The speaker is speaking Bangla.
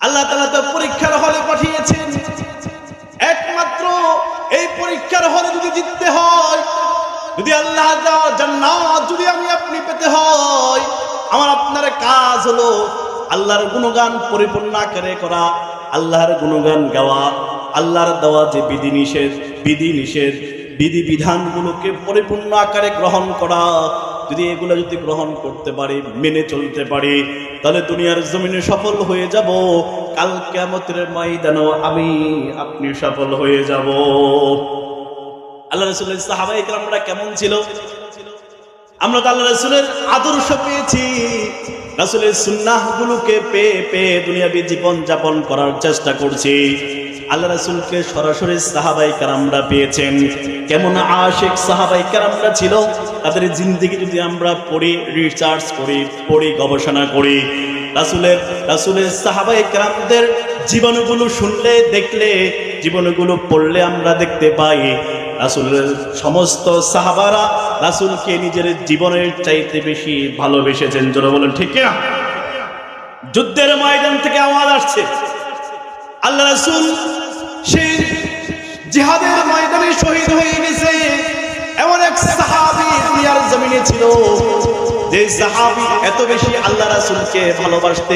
আল্লাহ তাআলা তো পরীক্ষার হলে পাঠিয়েছেন। একমাত্র এই পরীক্ষার হলে যদি জিততে হয়, যদি আল্লাহ জান্নাত যদি আমি আপনি পেতে হয়, আমার আপনার কাজ হলো আল্লাহর গুণগান পরিপূর্ণ আকারে করা, আল্লাহর গুণগান গাওয়া, আল্লাহর দেওয়া যে বিধি বিধানগুলোকে পরিপূর্ণ আকারে গ্রহণ করা। যদি এগুলো গ্রহণ করতে পারি, মেনে চলতে পারি, তাহলে দুনিয়ার জমিনে সফল হয়ে যাব, কাল কিয়ামতের ময়দানেও আমি আপনি সফল হয়ে যাব। আল্লাহ রাসূলের সাহাবায়ে কেরামরা কেমন ছিল? আমরা তো আল্লাহ রাসূলের আদর্শ পেয়েছি, রাসূলের সুন্নাহগুলোকে পেয়ে দুনিয়াবী জীবন যাপন করার চেষ্টা করছি। আল্লাহ রাসূলকে সরাসরি সাহাবায়ে কেরামরা পেয়েছেন। কেমন আশিক সাহাবায়ে কেরামরা ছিল, তাদের জিন্দেগি যদি আমরা পড়ি, রিসার্চ করি, গবেষণা করি, রাসূলের সাহাবায়ে কেরামদের জীবনগুলো শুনলে, দেখলে, জীবনগুলো পড়লে আমরা দেখতে পাই রাসূলের সমস্ত সাহাবারা রাসূলকে নিজের জীবনের চাইতে বেশি ভালোবেসেছেন। জোরে বলেন ঠিক না? যুদ্ধের ময়দান থেকে আওয়াজ আসছে, আল্লাহ রাসূল সেই জিহাদের ময়দানে শহীদ হয়ে গেছে। এমন এক সাহাবী দুনিয়ার জমিনে ছিল, যে সাহাবী এত বেশি আল্লাহ রাসূলকে ভালোবাসতেন।